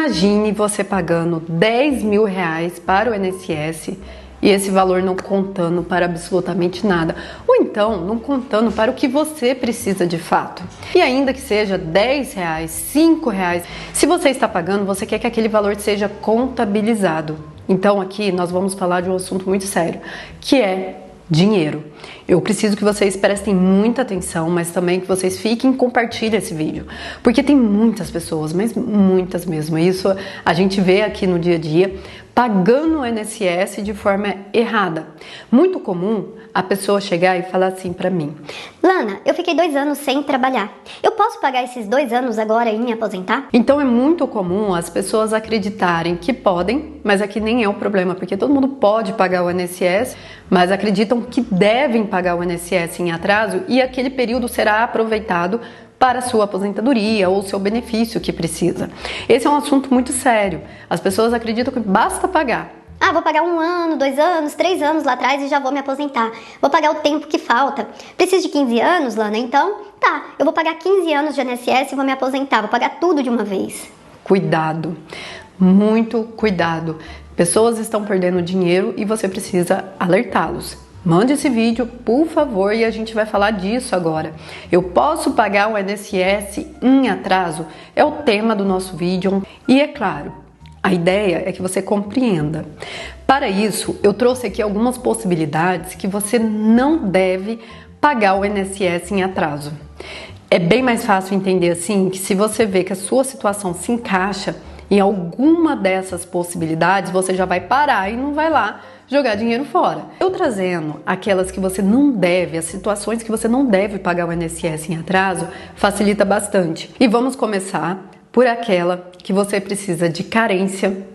Imagine você pagando 10 mil reais para o INSS e esse valor não contando para absolutamente nada, ou então não contando para o que você precisa de fato. E ainda que seja 10 reais, 5 reais, se você está pagando, você quer que aquele valor seja contabilizado. Então aqui nós vamos falar de um assunto muito sério, que é dinheiro. Eu preciso que vocês prestem muita atenção, mas também que vocês fiquem e compartilhem esse vídeo, porque tem muitas pessoas, mas muitas mesmo, isso a gente vê aqui no dia a dia, pagando o INSS de forma errada. Muito comum a pessoa chegar e falar assim pra mim: Lana, eu fiquei 2 anos sem trabalhar. Eu posso pagar esses 2 anos agora e me aposentar? Então é muito comum as pessoas acreditarem que podem, mas aqui nem é o problema, porque todo mundo pode pagar o INSS, mas acreditam que devem pagar o INSS em atraso e aquele período será aproveitado para sua aposentadoria ou seu benefício que precisa. Esse é um assunto muito sério. As pessoas acreditam que basta pagar. Ah, vou pagar 1 ano, 2 anos, 3 anos lá atrás e já vou me aposentar. Vou pagar o tempo que falta. Preciso de 15 anos, Lana? Então, tá, eu vou pagar 15 anos de INSS e vou me aposentar. Vou pagar tudo de uma vez. Cuidado, muito cuidado. Pessoas estão perdendo dinheiro e você precisa alertá-los. Mande esse vídeo, por favor, e a gente vai falar disso agora. Eu posso pagar o INSS em atraso? É o tema do nosso vídeo. E é claro, a ideia é que você compreenda. Para isso, eu trouxe aqui algumas possibilidades que você não deve pagar o INSS em atraso. É bem mais fácil entender assim, que se você vê que a sua situação se encaixa em alguma dessas possibilidades, você já vai parar e não vai lá jogar dinheiro fora. Eu trazendo aquelas que você não deve, as situações que você não deve pagar o INSS em atraso, facilita bastante. E vamos começar por aquela que você precisa de carência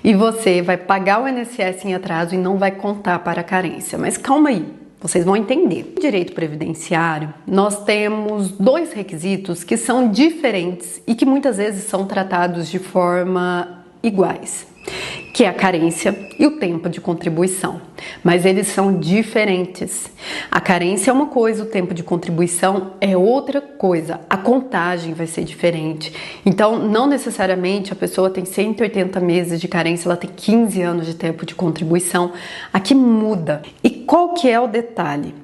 e você vai pagar o INSS em atraso e não vai contar para a carência. Mas calma aí, vocês vão entender. No direito previdenciário, nós temos 2 requisitos que são diferentes e que muitas vezes são tratados de forma iguais, que é a carência e o tempo de contribuição, mas eles são diferentes. A carência é uma coisa, o tempo de contribuição é outra coisa, a contagem vai ser diferente. Então, não necessariamente a pessoa tem 180 meses de carência, ela tem 15 anos de tempo de contribuição, aqui muda. E qual que é o detalhe?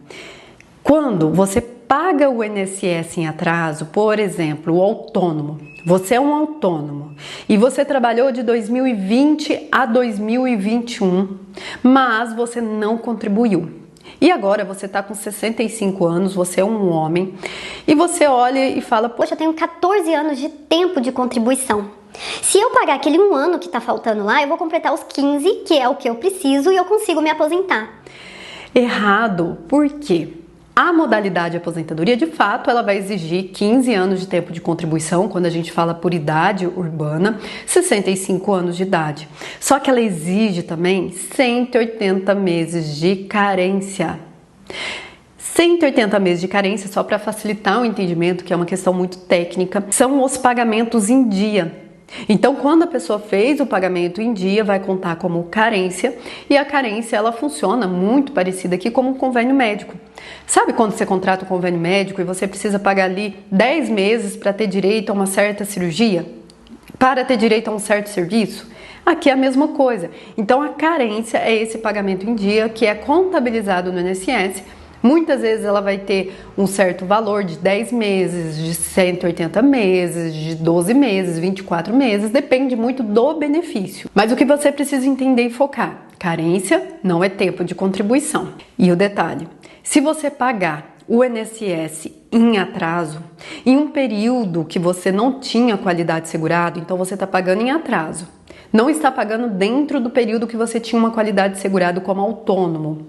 Quando você paga o INSS em atraso, por exemplo, o autônomo, você é um autônomo e você trabalhou de 2020 a 2021, mas você não contribuiu. E agora você está com 65 anos, você é um homem, e você olha e fala: Poxa, eu tenho 14 anos de tempo de contribuição. Se eu pagar aquele 1 ano que está faltando lá, eu vou completar os 15, que é o que eu preciso, e eu consigo me aposentar. Errado. Por quê? A modalidade de aposentadoria, de fato, ela vai exigir 15 anos de tempo de contribuição, quando a gente fala por idade urbana, 65 anos de idade. Só que ela exige também 180 meses de carência. 180 meses de carência, só para facilitar o entendimento, que é uma questão muito técnica, são os pagamentos em dia. Então, quando a pessoa fez o pagamento em dia, vai contar como carência, e a carência ela funciona muito parecida aqui como um convênio médico. Sabe quando você contrata um convênio médico e você precisa pagar ali 10 meses para ter direito a uma certa cirurgia? Para ter direito a um certo serviço? Aqui é a mesma coisa. Então, a carência é esse pagamento em dia que é contabilizado no INSS. Muitas vezes ela vai ter um certo valor de 10 meses, de 180 meses, de 12 meses, 24 meses, depende muito do benefício. Mas o que você precisa entender e focar: carência não é tempo de contribuição. E o detalhe, se você pagar o INSS em atraso, em um período que você não tinha qualidade segurada, então você está pagando em atraso, não está pagando dentro do período que você tinha uma qualidade segurada como autônomo,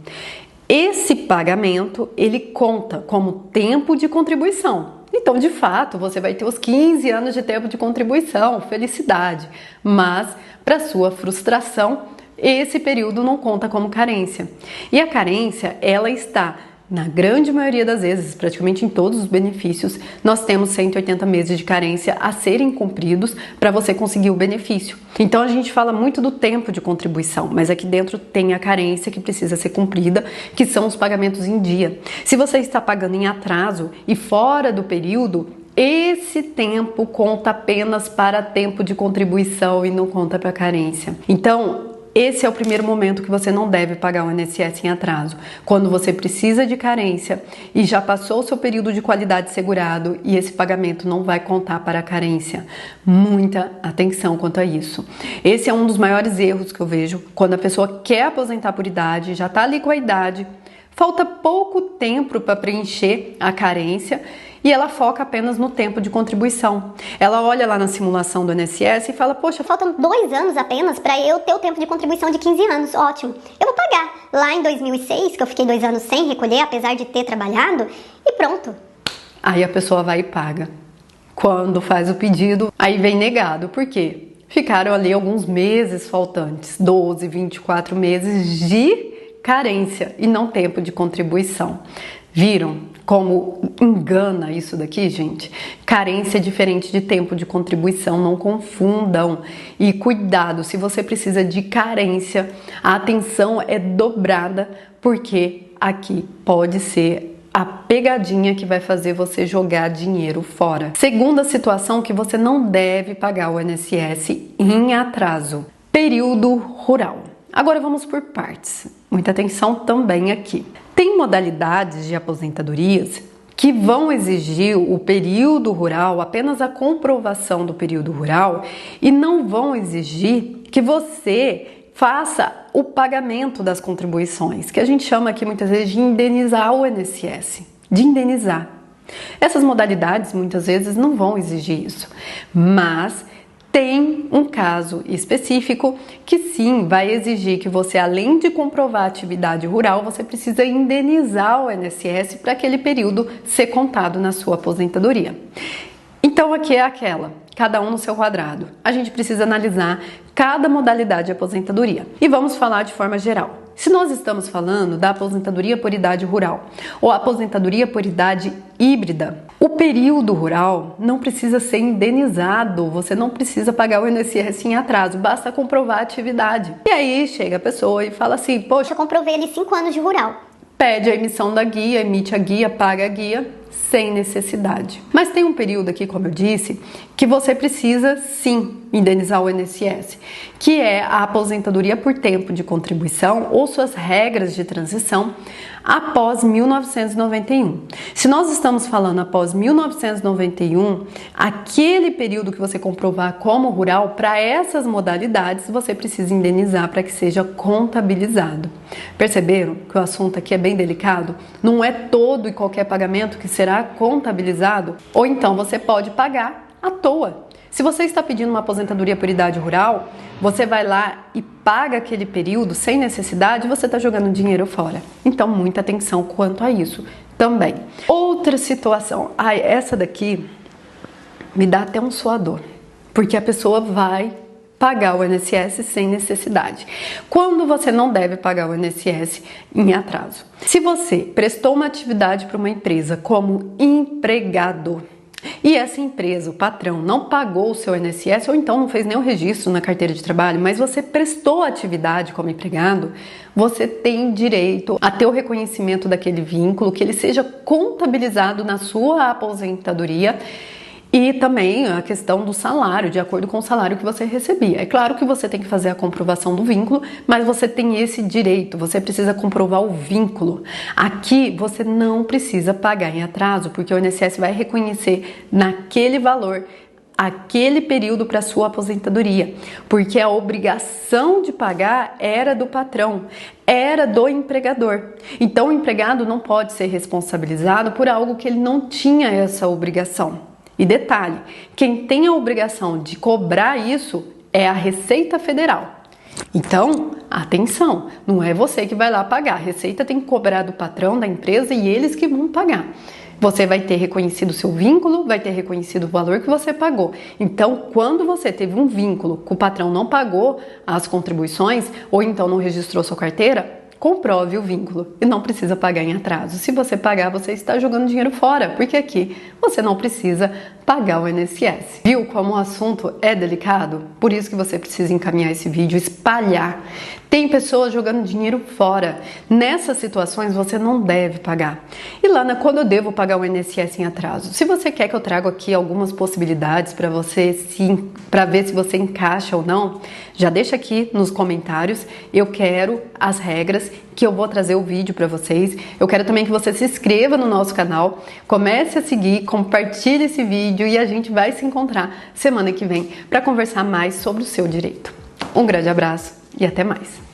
esse pagamento, ele conta como tempo de contribuição. Então, de fato, você vai ter os 15 anos de tempo de contribuição, felicidade. Mas, para sua frustração, esse período não conta como carência. E a carência, ela está, na grande maioria das vezes, praticamente em todos os benefícios, nós temos 180 meses de carência a serem cumpridos para você conseguir o benefício. Então a gente fala muito do tempo de contribuição, mas aqui dentro tem a carência que precisa ser cumprida, que são os pagamentos em dia. Se você está pagando em atraso e fora do período, esse tempo conta apenas para tempo de contribuição e não conta para carência. Então, esse é o primeiro momento que você não deve pagar o INSS em atraso, quando você precisa de carência e já passou o seu período de qualidade segurado e esse pagamento não vai contar para a carência. Muita atenção quanto a isso. Esse é um dos maiores erros que eu vejo quando a pessoa quer aposentar por idade, já está ali com a idade, falta pouco tempo para preencher a carência e ela foca apenas no tempo de contribuição. Ela olha lá na simulação do INSS e fala, poxa, faltam 2 anos apenas para eu ter o tempo de contribuição de 15 anos, ótimo. Eu vou pagar lá em 2006, que eu fiquei 2 anos sem recolher, apesar de ter trabalhado, e pronto. Aí a pessoa vai e paga. Quando faz o pedido, aí vem negado. Por quê? Ficaram ali alguns meses faltantes, 12, 24 meses de carência e não tempo de contribuição. Viram como engana isso daqui, gente? Carência é diferente de tempo de contribuição, não confundam. E cuidado, se você precisa de carência, a atenção é dobrada, porque aqui pode ser a pegadinha que vai fazer você jogar dinheiro fora. Segunda situação que você não deve pagar o INSS em atraso: período rural. Agora vamos por partes. Muita atenção também aqui. Tem modalidades de aposentadorias que vão exigir o período rural, apenas a comprovação do período rural, e não vão exigir que você faça o pagamento das contribuições, que a gente chama aqui muitas vezes de indenizar o INSS, de indenizar. Essas modalidades muitas vezes não vão exigir isso, mas tem um caso específico que sim vai exigir que você, além de comprovar a atividade rural, você precisa indenizar o INSS para aquele período ser contado na sua aposentadoria. Então aqui é aquela, cada um no seu quadrado. A gente precisa analisar cada modalidade de aposentadoria. E vamos falar de forma geral. Se nós estamos falando da aposentadoria por idade rural ou aposentadoria por idade híbrida, o período rural não precisa ser indenizado, você não precisa pagar o INSS em atraso, basta comprovar a atividade. E aí chega a pessoa e fala assim, poxa, eu comprovei ali 5 anos de rural. Pede a emissão da guia, emite a guia, paga a guia, sem necessidade. Mas tem um período aqui, como eu disse, que você precisa sim indenizar o INSS, que é a aposentadoria por tempo de contribuição ou suas regras de transição após 1991. Se nós estamos falando após 1991, aquele período que você comprovar como rural, para essas modalidades você precisa indenizar para que seja contabilizado. Perceberam que o assunto aqui é bem delicado? Não é todo e qualquer pagamento que será contabilizado, ou então você pode pagar à toa. Se você está pedindo uma aposentadoria por idade rural, você vai lá e paga aquele período sem necessidade, você está jogando dinheiro fora. Então, muita atenção quanto a isso também. Outra situação, essa daqui me dá até um suador, porque a pessoa vai pagar o INSS sem necessidade. Quando você não deve pagar o INSS em atraso? Se você prestou uma atividade para uma empresa como empregado, e essa empresa, o patrão, não pagou o seu INSS ou então não fez nenhum registro na carteira de trabalho, mas você prestou atividade como empregado, você tem direito a ter o reconhecimento daquele vínculo, que ele seja contabilizado na sua aposentadoria. E também a questão do salário, de acordo com o salário que você recebia. É claro que você tem que fazer a comprovação do vínculo, mas você tem esse direito, você precisa comprovar o vínculo. Aqui você não precisa pagar em atraso, porque o INSS vai reconhecer naquele valor aquele período para sua aposentadoria, porque a obrigação de pagar era do patrão, era do empregador. Então o empregado não pode ser responsabilizado por algo que ele não tinha essa obrigação. E detalhe, quem tem a obrigação de cobrar isso é a Receita Federal. Então, atenção, não é você que vai lá pagar. A Receita tem que cobrar do patrão, da empresa e eles que vão pagar. Você vai ter reconhecido o seu vínculo, vai ter reconhecido o valor que você pagou. Então, quando você teve um vínculo que o patrão não pagou as contribuições ou então não registrou sua carteira, comprove o vínculo e não precisa pagar em atraso. Se você pagar, você está jogando dinheiro fora, porque aqui você não precisa pagar o INSS. Viu como o assunto é delicado? Por isso que você precisa encaminhar esse vídeo, espalhar. Tem pessoas jogando dinheiro fora. Nessas situações você não deve pagar. E Lana, quando eu devo pagar o INSS em atraso? Se você quer que eu traga aqui algumas possibilidades para ver se você encaixa ou não, já deixa aqui nos comentários. Eu quero as regras, que eu vou trazer o vídeo para vocês. Eu quero também que você se inscreva no nosso canal, comece a seguir, compartilhe esse vídeo e a gente vai se encontrar semana que vem para conversar mais sobre o seu direito. Um grande abraço e até mais!